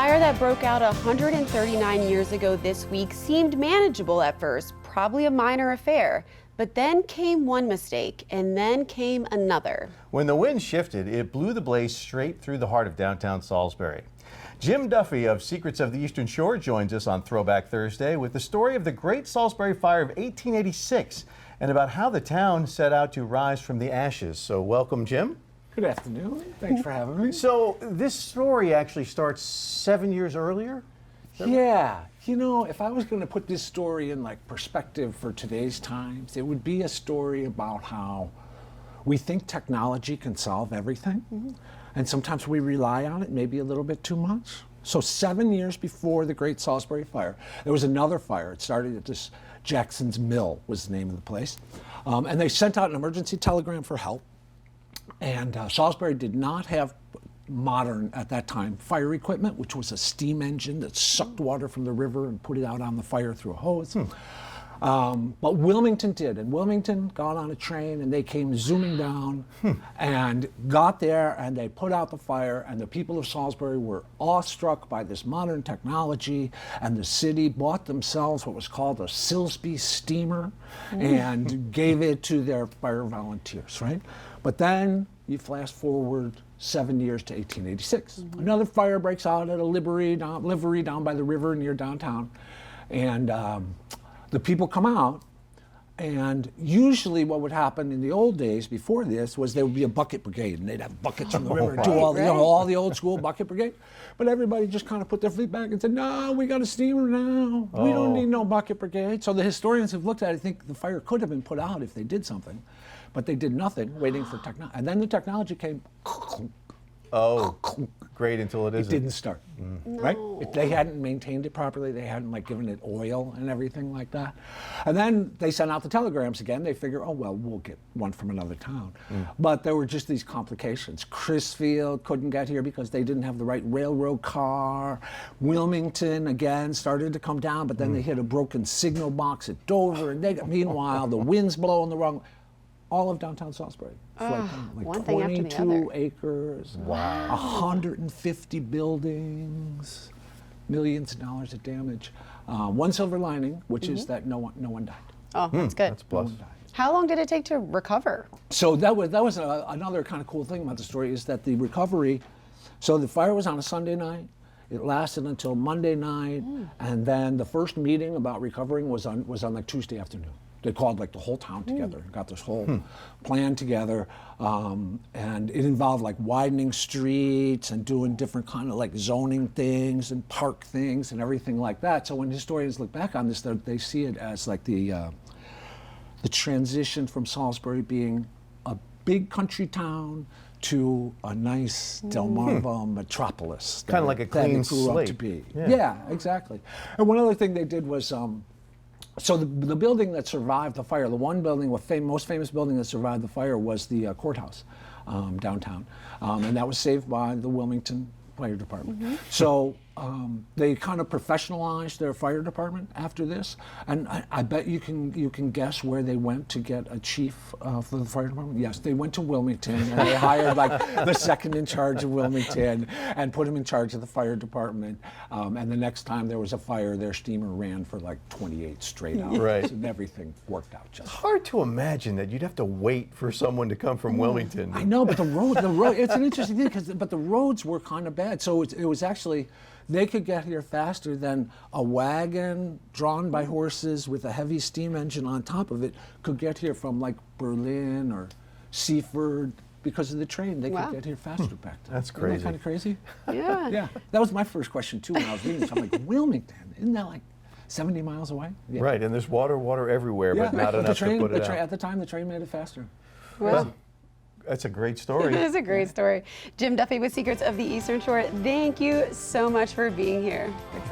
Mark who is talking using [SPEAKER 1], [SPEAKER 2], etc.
[SPEAKER 1] fire that broke out 139 years ago this week seemed manageable at first, probably a minor affair. But then came one mistake, and then came another.
[SPEAKER 2] When the wind shifted, it blew the blaze straight through the heart of downtown Salisbury. Jim Duffy of Secrets of the Eastern Shore joins us on Throwback Thursday with the story of the Great Salisbury Fire of 1886 and about how the town set out to rise from the ashes. So welcome, Jim.
[SPEAKER 3] Good afternoon. Thanks for having me.
[SPEAKER 2] So this story actually starts 7 years earlier?
[SPEAKER 3] Yeah, you know, if I was going to put this story in like perspective for today's times, it would be a story about how we think technology can solve everything. And sometimes we rely on it maybe a little bit too much. So 7 years before the Great Salisbury Fire, there was another fire. It started at this Jackson's Mill was the name of the place. And they sent out an emergency telegram for help. And Salisbury did not have modern, at that time, fire equipment, which was a steam engine that sucked water from the river and put it out on the fire through a hose. But Wilmington did, and Wilmington got on a train and they came zooming down and got there and they put out the fire, and the people of Salisbury were awestruck by this modern technology, and the city bought themselves what was called a Salisbury steamer and gave it to their fire volunteers, right? But then you flash forward 7 years to 1886. Another fire breaks out at a livery down by the river near downtown. And the people come out, and usually what would happen in the old days before this was there would be a bucket brigade, and they'd have buckets from the river and do all the, all the old school bucket brigade. But everybody just kind of put their feet back and said, no, we got a steamer now. We don't need no bucket brigade. So the historians have looked at it, I think the fire could have been put out if they did something. But they did nothing, waiting for technology. And then the technology came.
[SPEAKER 2] Oh, great, until it isn't.
[SPEAKER 3] It didn't start, right? They hadn't maintained it properly. They hadn't like given it oil and everything like that. And then they sent out the telegrams again. They figure, oh, well, we'll get one from another town. But there were just these complications. Crisfield couldn't get here because they didn't have the right railroad car. Wilmington, again, started to come down, but then they hit a broken signal box at Dover. And meanwhile, the wind's blowing the wrong way. All of downtown Salisbury. Like 22 acres, 150 buildings, millions of dollars of damage. One silver lining, which is that no one died.
[SPEAKER 1] Oh, that's good.
[SPEAKER 2] That's a plus.
[SPEAKER 3] No one died.
[SPEAKER 1] How long did it take to recover?
[SPEAKER 3] So that was another kind of cool thing about the story, is that the recovery, so the fire was on a Sunday night. It lasted until Monday night, and then the first meeting about recovering was on like Tuesday afternoon. They called like the whole town together, got this whole plan together, and it involved like widening streets and doing different kind of like zoning things and park things and everything like that. So when historians look back on this, they see it as like the transition from Salisbury being a big country town to a nice Delmarva metropolis.
[SPEAKER 2] Kind of like a clean slate.
[SPEAKER 3] To be. Yeah, exactly. And one other thing they did was, so the building that survived the fire, the one building, most famous building that survived the fire was the courthouse downtown. And that was saved by the Wilmington Fire Department. So they kind of professionalized their fire department after this. And I bet you can guess where they went to get a chief for the fire department. Yes, they went to Wilmington, and they hired like the second in charge of Wilmington and put him in charge of the fire department. And the next time there was a fire, their steamer ran for like 28 straight hours.
[SPEAKER 2] Right.
[SPEAKER 3] And everything worked out just fine.
[SPEAKER 2] Hard to imagine that you'd have to wait for someone to come from Wilmington.
[SPEAKER 3] I know, but the road, it's an interesting thing, but the roads were kind of bad. So it was actually, they could get here faster than a wagon drawn by horses with a heavy steam engine on top of it could get here from like Berlin or Seaford. Because of the train, they could get here faster back then.
[SPEAKER 2] That's crazy.
[SPEAKER 3] Isn't that kind of crazy?
[SPEAKER 1] Yeah.
[SPEAKER 3] Yeah. That was my first question too when I was reading this. I'm like, Wilmington, isn't that like 70 miles away? Yeah.
[SPEAKER 2] Right, and there's water everywhere, but not enough to put it out.
[SPEAKER 3] At the time, the train made it faster.
[SPEAKER 1] Well,
[SPEAKER 2] that's a great story.
[SPEAKER 1] it is a great story. Jim Duffy with Secrets of the Eastern Shore, thank you so much for being here.
[SPEAKER 3] Thanks,